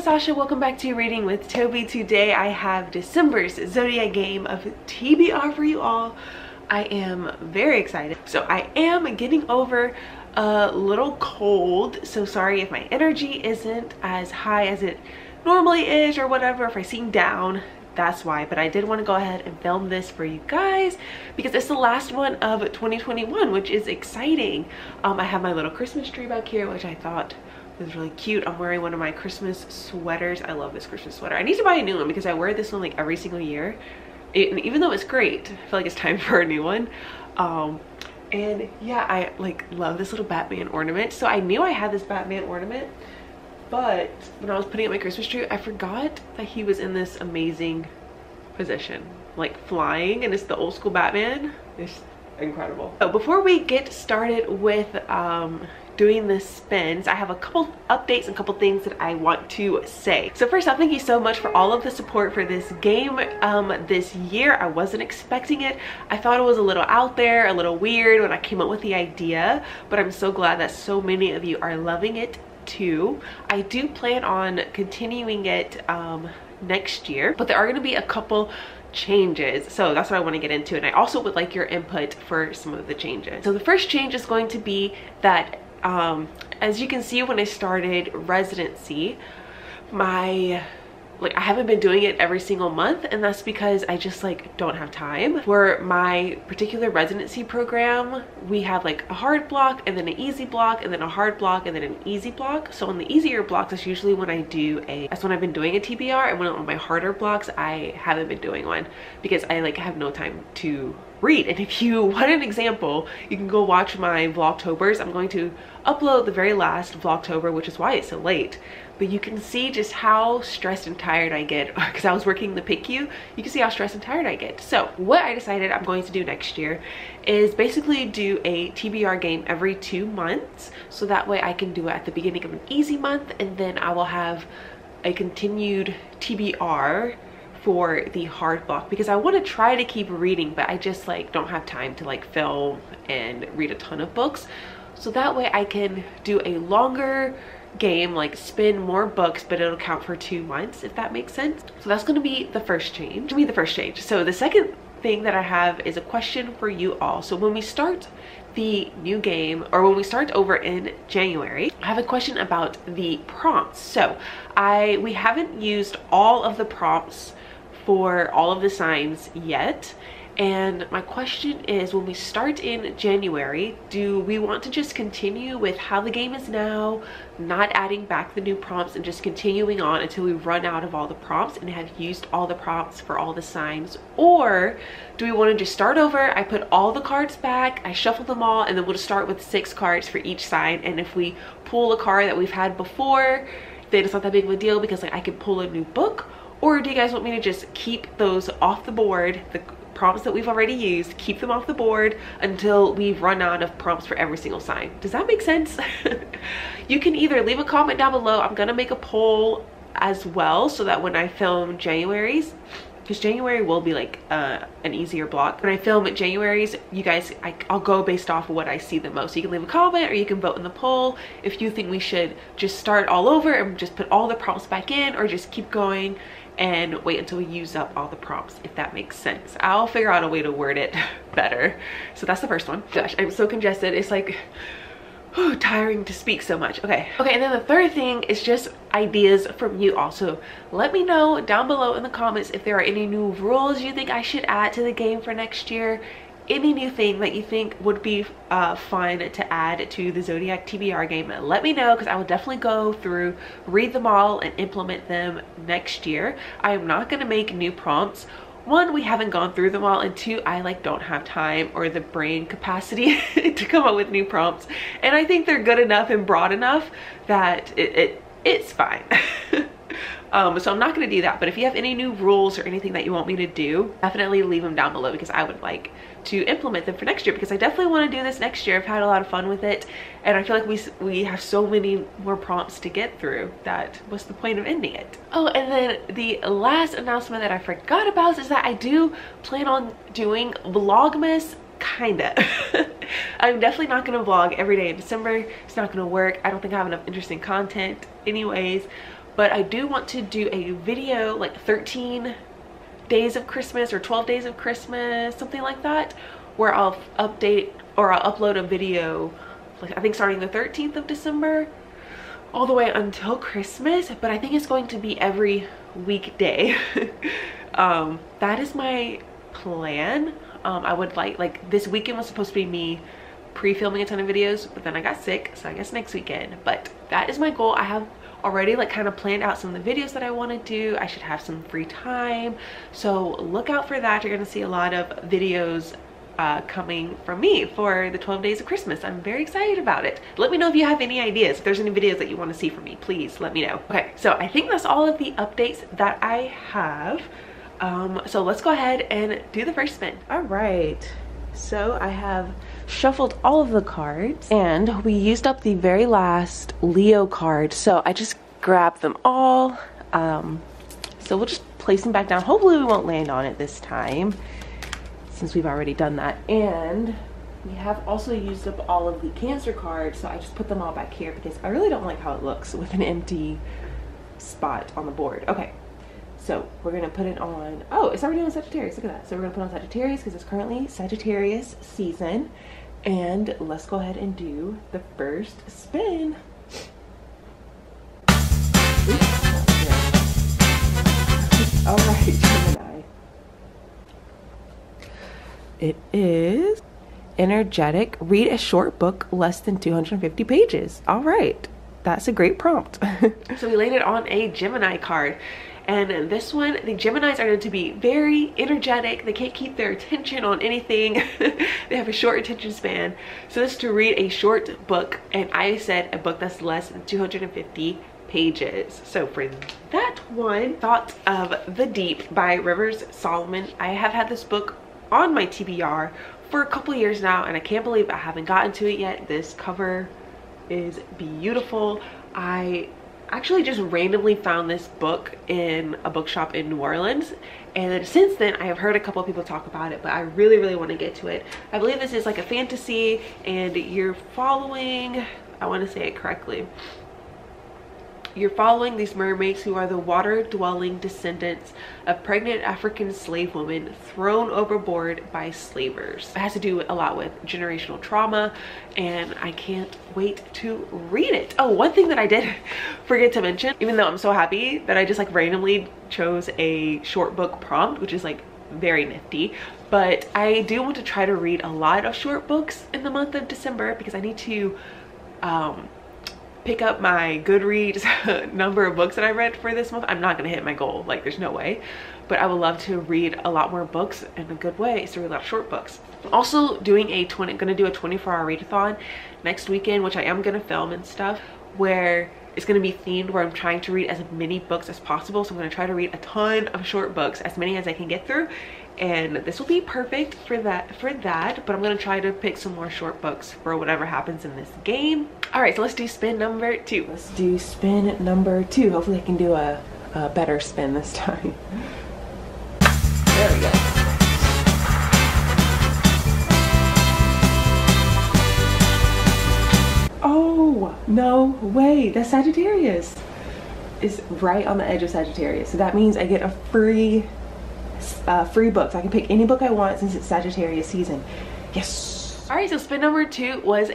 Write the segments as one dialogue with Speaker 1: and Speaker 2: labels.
Speaker 1: Sasha, welcome back to Reading with Toby. Today I have December's Zodiac game of TBR for you all. I am very excited. So I am getting over a little cold, so sorry if my energy isn't as high as it normally is or whatever. If I seem down, that's why. But I did want to go ahead and film this for you guys because it's the last one of 2021, which is exciting. I have my little Christmas tree back here, which I thought was really cute. I'm wearing one of my Christmas sweaters. I love this Christmas sweater. I need to buy a new one because I wear this one like every single year. And even though it's great, I feel like it's time for a new one. And yeah, I like love this little Batman ornament. So I knew I had this Batman ornament, but when I was putting up my Christmas tree, I forgot that he was in this amazing position, like flying, and it's the old school Batman. It's incredible. So before we get started with doing the spins, I have a couple updates and a couple things that I want to say. So first off, thank you so much for all of the support for this game this year. I wasn't expecting it. I thought it was a little out there, a little weird when I came up with the idea, but I'm so glad that so many of you are loving it too. I do plan on continuing it next year, but there are going to be a couple changes, so that's what I want to get into, and I also would like your input for some of the changes. So the first change is going to be that as you can see, when I started residency, I haven't been doing it every single month, and that's because I just like don't have time. For my particular residency program, we have like a hard block and then an easy block and then a hard block and then an easy block. So on the easier blocks, that's usually when that's when I've been doing a TBR, and when on my harder blocks, I haven't been doing one because I like have no time to read. And if you want an example, you can go watch my Vlogtobers. I'm going to upload the very last Vlogtober, which is why it's so late. But you can see just how stressed and tired I get because I was working the PICU. You can see how stressed and tired I get. So what I decided I'm going to do next year is basically do a TBR game every 2 months. So that way I can do it at the beginning of an easy month, and then I will have a continued TBR for the hard block, because I want to try to keep reading, but I just like don't have time to like film and read a ton of books. So that way I can do a longer game, like spin more books, but it'll count for 2 months, if that makes sense. So that's going to be the first change. So the second thing that I have is a question for you all. So when we start the new game, or when we start over in January, I have a question about the prompts. So we haven't used all of the prompts for all of the signs yet, and my question is, when we start in January, do we want to just continue with how the game is now, not adding back the new prompts, and just continuing on until we run out of all the prompts and have used all the prompts for all the signs? Or do we want to just start over, I put all the cards back, I shuffle them all, and then we'll just start with 6 cards for each sign, and if we pull a card that we've had before, then it's not that big of a deal because like I can pull a new book? Or do you guys want me to just keep those off the board, the prompts that we've already used, keep them off the board until we've run out of prompts for every single sign? Does that make sense? You can either leave a comment down below. I'm gonna make a poll as well, so that when I film January's, because January will be like an easier block, when I film January's, you guys, I'll go based off of what I see the most. So you can leave a comment, or you can vote in the poll if you think we should just start all over and just put all the prompts back in, or just keep going and wait until we use up all the prompts, if that makes sense. I'll figure out a way to word it better. So that's the first one. Gosh, I'm so congested. It's like tiring to speak so much. Okay, and then the third thing is just ideas from you also. Let me know down below in the comments if there are any new rules you think I should add to the game for next year. Any new thing that you think would be fun to add to the Zodiac TBR game, let me know, because I will definitely go through, read them all, and implement them next year. I am not going to make new prompts. 1, we haven't gone through them all, and 2, I like don't have time or the brain capacity to come up with new prompts, and I think they're good enough and broad enough that it's fine. So I'm not going to do that, but if you have any new rules or anything that you want me to do, definitely leave them down below, because I would like to implement them for next year, because I definitely want to do this next year. I've had a lot of fun with it, and I feel like we have so many more prompts to get through that what's the point of ending it? Oh, and then the last announcement that I forgot about is that I do plan on doing Vlogmas, kinda. I'm definitely not gonna vlog every day in December. It's not gonna work. I don't think I have enough interesting content anyways. but I do want to do a video like 13 days of Christmas or 12 days of Christmas, something like that, where I'll update or I'll upload a video like I think starting the 13th of December all the way until Christmas, but I think it's going to be every weekday. That is my plan. I would like this weekend was supposed to be me pre-filming a ton of videos, but then I got sick, so I guess next weekend. But that is my goal. I have already like kind of planned out some of the videos that I want to do. I should have some free time, so look out for that. You're gonna see a lot of videos coming from me for the 12 days of Christmas. I'm very excited about it. Let me know if you have any ideas. If there's any videos that you want to see from me, please let me know. Okay, so I think that's all of the updates that I have. So let's go ahead and do the first spin. All right, so I have shuffled all of the cards and we used up the very last Leo card, so I just grabbed them all. So we'll just place them back down. Hopefully we won't land on it this time, since we've already done that. And we have also used up all of the Cancer cards, so I just put them all back here because I really don't like how it looks with an empty spot on the board. Okay, so we're gonna put it on, oh, it's already on Sagittarius, look at that. So we're gonna put on Sagittarius because it's currently Sagittarius season. And let's go ahead and do the first spin. All right, Gemini. It is energetic. Read a short book less than 250 pages. All right, that's a great prompt. So we landed on a Gemini card. And this one, the Geminis are going to be very energetic. They can't keep their attention on anything. They have a short attention span. So this is to read a short book, and I said a book that's less than 250 pages. So for that one, Thoughts of the Deep by Rivers Solomon. I have had this book on my TBR for a couple years now, and I can't believe I haven't gotten to it yet. This cover is beautiful. I actually just randomly found this book in a bookshop in New Orleans, and since then I have heard a couple of people talk about it, but I really want to get to it. I believe this is like a fantasy, and you're following, I want to say it correctly, you're following these mermaids who are the water-dwelling descendants of pregnant African slave women thrown overboard by slavers. It has to do a lot with generational trauma, and I can't wait to read it. Oh, one thing that I did forget to mention, even though I'm so happy that I just like randomly chose a short book prompt, which is like very nifty, but I do want to try to read a lot of short books in the month of December because I need to pick up my Goodreads number of books that I read for this month. I'm not gonna hit my goal, like there's no way, but I would love to read a lot more books, and a good way is to read a lot of short books. I'm also doing gonna do a 24-hour readathon next weekend, which I am gonna film and stuff, where it's gonna be themed, where I'm trying to read as many books as possible. So I'm gonna try to read a ton of short books, as many as I can get through, and this will be perfect for that, but I'm gonna try to pick some more short books for whatever happens in this game. All right, so let's do spin number 2. Let's do spin number 2. Hopefully I can do a better spin this time. There we go. Oh, no way, that's Sagittarius. It's right on the edge of Sagittarius. So that means I get a free books. I can pick any book I want since it's Sagittarius season. Yes. All right, so spin number 2 was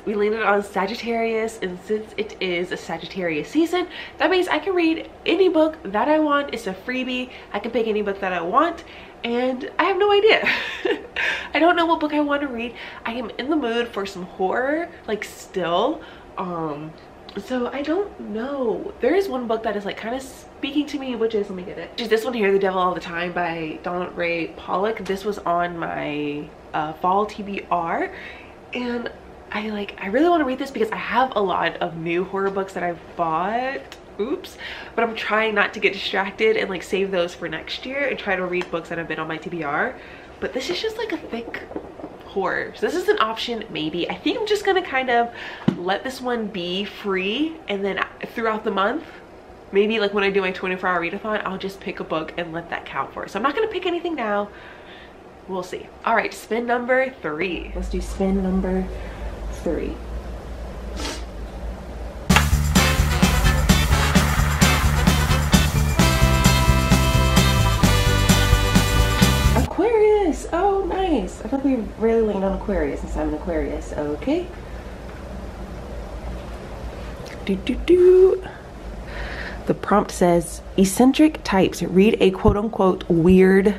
Speaker 1: we landed on Sagittarius, and since it is a Sagittarius season, that means I can read any book that I want. It's a freebie. I can pick any book that I want, and I have no idea. I don't know what book I want to read. I am in the mood for some horror, like still. So I don't know. There is one book that is like kind of speaking to me, which is, let me get it. Which is this one here, The Devil All the Time by Pollock. This was on my fall TBR, and I really want to read this because I have a lot of new horror books that I've bought. Oops. But I'm trying not to get distracted and like save those for next year and try to read books that have been on my TBR. But this is just like a thick horror, so this is an option maybe. I think I'm just gonna kind of let this one be free, and then throughout the month, maybe like when I do my 24-hour readathon, I'll just pick a book and let that count for it. So I'm not gonna pick anything now. We'll see. All right, spin number 3. Let's do spin number 3. nice. I thought we really leaned on Aquarius since I'm an Aquarius. Okay. The prompt says, eccentric types read a quote-unquote weird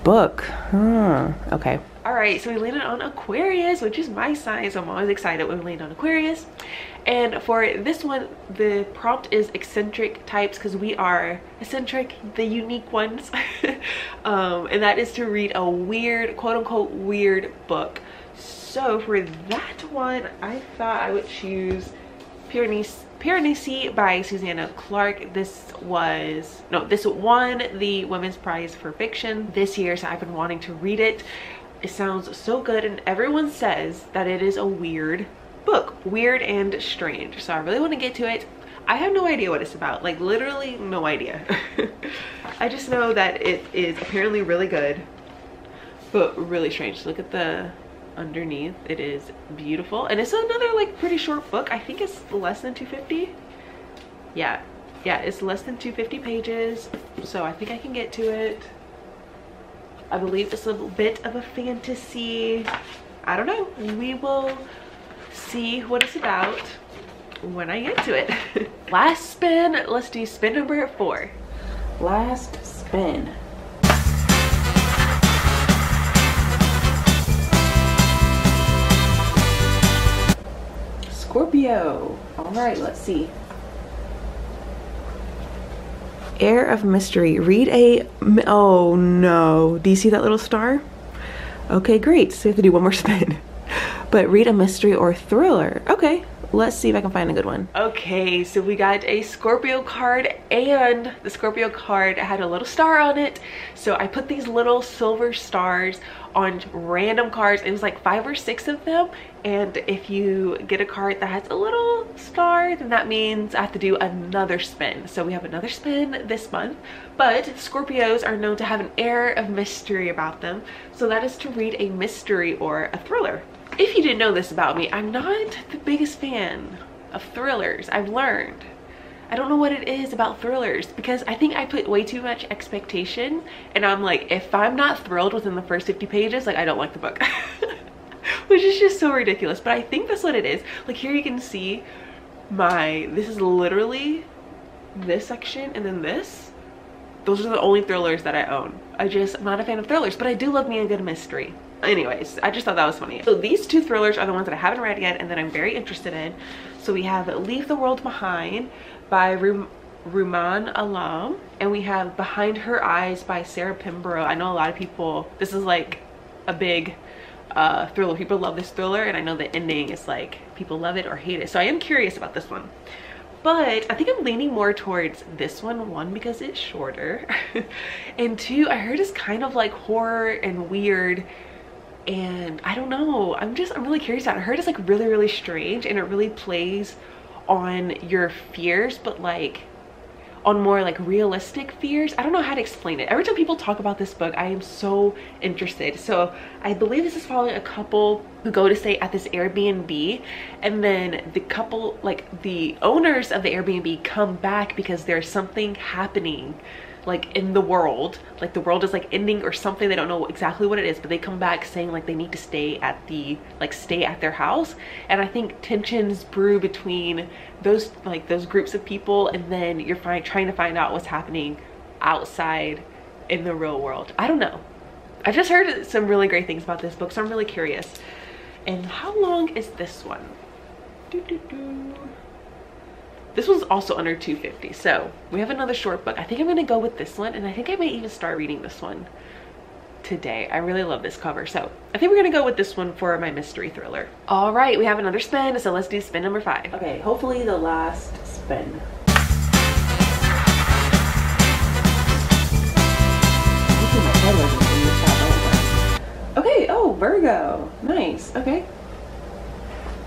Speaker 1: book. Okay. All right, so we landed on Aquarius, which is my sign, so I'm always excited when we land on Aquarius. And for this one, the prompt is eccentric types because we are eccentric, the unique ones. And that is to read a weird, quote-unquote weird book. So for that one, I thought I would choose Piranesi by Susanna Clark. This won the Women's Prize for Fiction this year, so I've been wanting to read it. It sounds so good, and everyone says that it is a weird book, weird and strange. So I really want to get to it. I have no idea what it's about, like literally no idea. I just know that it is apparently really good, but really strange. Look at the underneath. It is beautiful, and it's another like pretty short book. I think it's less than 250. Yeah, it's less than 250 pages, so I think I can get to it. I believe it's a bit of a fantasy. I don't know, we will see what it's about when I get to it. Last spin, let's do spin number 4. Last spin. Scorpio. All right, let's see. Air of mystery. Read a, oh no. Do you see that little star? Okay, great. So we have to do one more spin. But read a mystery or thriller. Okay, let's see if I can find a good one. Okay, so we got a Scorpio card, and the Scorpio card had a little star on it. So I put these little silver stars on random cards. It was like 5 or 6 of them, and if you get a card that has a little star, then that means I have to do another spin. So we have another spin this month, but Scorpios are known to have an air of mystery about them, so that is to read a mystery or a thriller. If you didn't know this about me, I'm not the biggest fan of thrillers. I've learned. I don't know what it is about thrillers, because I think I put way too much expectation, and I'm like, if I'm not thrilled within the first 50 pages, like I don't like the book. Which is just so ridiculous, but I think that's what it is. Like here you can see this is literally this section, and then this. Those are the only thrillers that I own. I'm not a fan of thrillers, but I do love me a good mystery. Anyways, I just thought that was funny. So these 2 thrillers are the ones that I haven't read yet and that I'm very interested in. So we have Leave the World Behind by Rumaan Alam, and we have Behind Her Eyes by Sarah Pembroke. I know a lot of people, this is like a big thriller. People love this thriller, and I know the ending is like people love it or hate it. So I am curious about this one. But I think I'm leaning more towards this one, because it's shorter, and 2, I heard it's kind of like horror and weird, and I don't know, I'm really curious about it. I heard it's like really, really strange, and it really plays on your fears, but like on more like realistic fears. I don't know how to explain it. Every time people talk about this book, I am so interested. So I believe this is following a couple who go to stay at this Airbnb, and then the couple, like the owners of the Airbnb, come back because there's something happening like in the world, like the world is like ending or something. They don't know exactly what it is, but they come back saying like they need to stay at their house. And I think tensions brew between those groups of people, and then you're trying to find out what's happening outside in the real world. I don't know, I just heard some really great things about this book, so I'm really curious. And how long is this one? This one's also under 250, so we have another short book. I think I'm gonna go with this one, and I think I may even start reading this one today. I really love this cover, so I think we're gonna go with this one for my mystery thriller. All right, we have another spin, so let's do spin number 5. Okay, hopefully the last spin. Okay, oh, Virgo, nice, okay.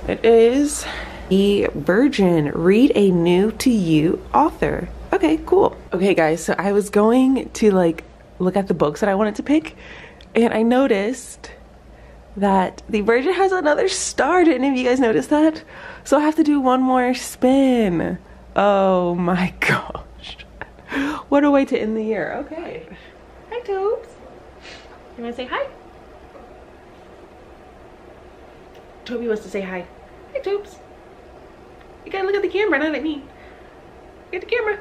Speaker 1: It is The Virgin, read a new to you author. Okay, cool. Okay guys, so I was going to like look at the books that I wanted to pick, and I noticed that The Virgin has another star. Didn't any of you guys notice that? So I have to do one more spin. Oh my gosh. What a way to end the year. Okay. Hi Tobes. You wanna say hi? Toby wants to say hi. Hi, Tobes. You gotta look at the camera, not at me. Look at the camera.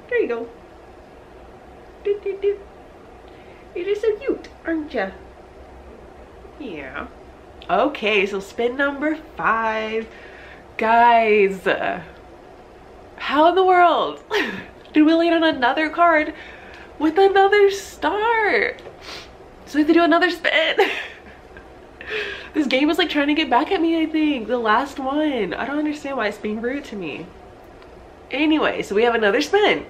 Speaker 1: There you go. Do, do, do. You're just so cute, aren't ya? Yeah. Okay, so spin number 5. Guys, how in the world did we land on another card with another star? So we have to do another spin. This game is like trying to get back at me, I think. The last one. I don't understand why it's being rude to me. Anyway, so we have another spin.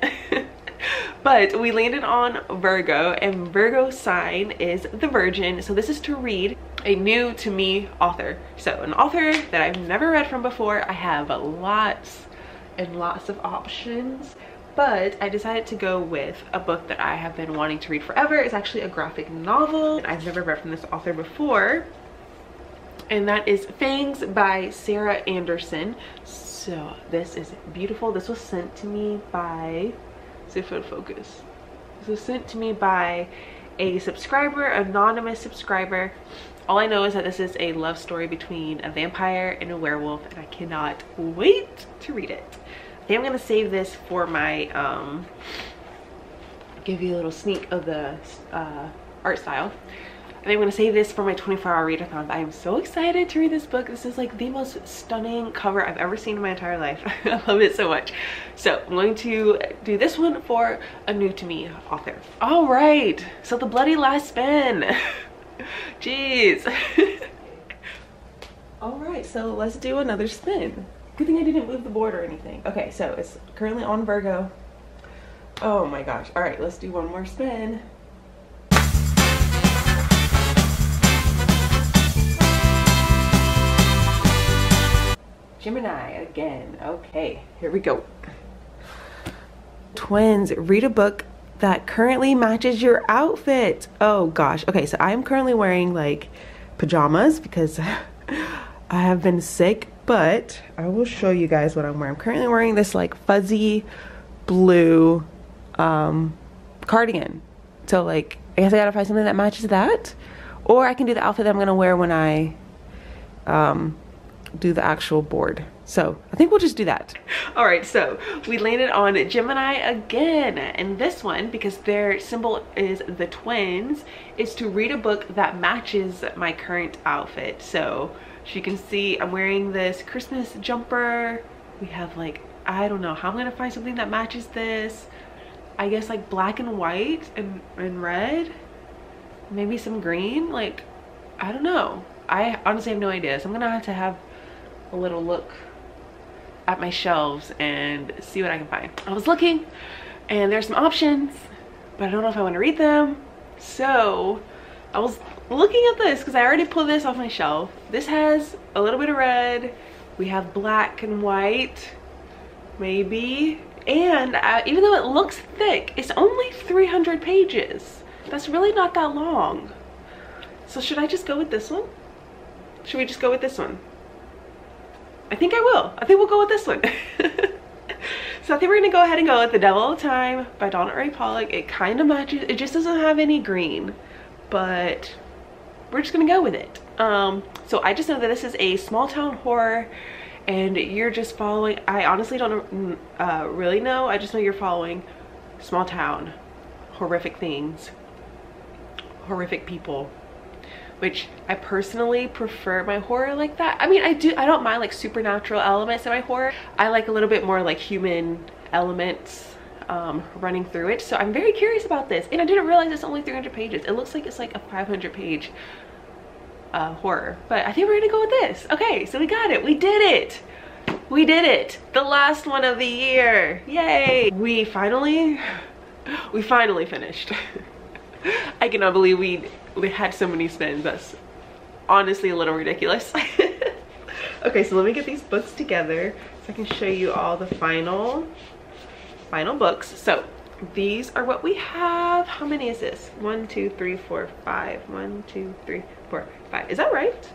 Speaker 1: But we landed on Virgo, and Virgo sign is the Virgin. So this is to read a new to me author. So an author that I've never read from before. I have lots and lots of options, but I decided to go with a book that I have been wanting to read forever. It's actually a graphic novel. I've never read from this author before, and that is Fangs by Sarah Anderson. So this is beautiful. This was sent to me by, see if it'll focus. This was sent to me by a subscriber, anonymous subscriber. All I know is that this is a love story between a vampire and a werewolf, and I cannot wait to read it. I think I'm gonna save this for my, give you a little sneak of the art style. I think I'm gonna save this for my 24-hour readathon, but I am so excited to read this book. This is like the most stunning cover I've ever seen in my entire life. I love it so much. So I'm going to do this one for a new to me author. All right, so the bloody last spin. Jeez. All right, so let's do another spin. Good thing I didn't move the board or anything. Okay, so it's currently on Virgo. Oh my gosh. All right, let's do one more spin. Gemini again. Okay, here we go. Twins, read a book that currently matches your outfit. Oh gosh. Okay, so I am currently wearing like pajamas because I have been sick, but I will show you guys what I'm wearing. I'm currently wearing this like fuzzy blue cardigan. So like, I guess I gotta find something that matches that, or I can do the outfit that I'm gonna wear when I do the actual board. So I think we'll just do that. All right, so we landed on Gemini again, and this one, because their symbol is the twins, is to read a book that matches my current outfit. So as you can see, I'm wearing this Christmas jumper. We have like, I don't know how I'm gonna find something that matches this. I guess like black and white and red, maybe some green. Like, I don't know. I honestly have no idea. So I'm gonna have a little look at my shelves and see what I can find. I was looking and there's some options, but I don't know if I want to read them. So I was looking at this because I already pulled this off my shelf. This has a little bit of red. We have black and white, maybe. And even though it looks thick, it's only 300 pages. That's really not that long. So should I just go with this one? Should we just go with this one? I think I will. I think we'll go with this one. So I think we're gonna go ahead and go with The Devil All the Time by Pollock. It kind of matches. It just doesn't have any green, but we're just gonna go with it. So I just know that this is a small town horror, and you're just following, I honestly don't really know. I just know you're following small town, horrific things, horrific people, which I personally prefer my horror like that. I mean, I don't mind like supernatural elements in my horror. I like a little bit more like human elements running through it. So I'm very curious about this. And I didn't realize it's only 300 pages. It looks like it's like a 500 page horror, but I think we're gonna go with this. Okay, so we got it. We did it. We did it. The last one of the year. Yay. We finally finished. I cannot believe we had so many spins. That's honestly a little ridiculous. Okay, so let me get these books together so I can show you all the final books. So these are what we have. How many is this? 1, 2, 3, 4, 5. 1, 2, 3, 4, 5. Is that right?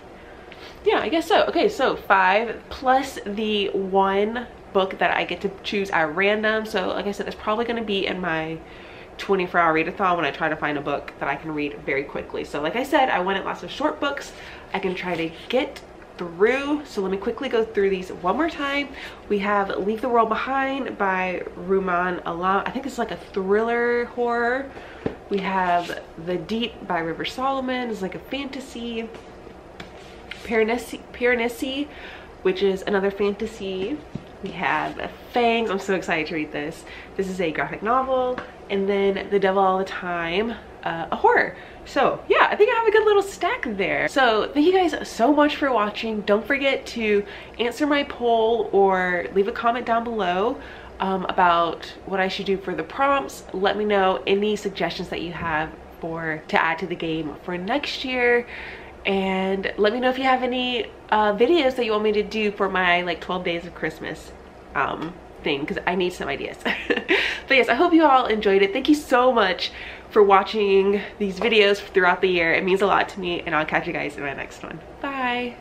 Speaker 1: Yeah, I guess so. Okay, so 5 plus the 1 book that I get to choose at random. So like I said, that's probably going to be in my 24-hour readathon when I try to find a book that I can read very quickly. So like I said, I went at lots of short books. I can try to get through. So let me quickly go through these one more time. We have Leave the World Behind by Rumaan Alam. I think it's like a thriller horror. We have The Deep by River Solomon. It's like a fantasy. Piranesi, which is another fantasy. We have Fangs. I'm so excited to read this. This is a graphic novel. And then The Devil All the Time, a horror. So yeah, I think I have a good little stack there. So thank you guys so much for watching. Don't forget to answer my poll or leave a comment down below about what I should do for the prompts. Let me know any suggestions that you have to add to the game for next year. And let me know if you have any videos that you want me to do for my like 12 days of Christmas thing, because I need some ideas. But yes, I hope you all enjoyed it. Thank you so much for watching these videos throughout the year. It means a lot to me, and I'll catch you guys in my next one. Bye.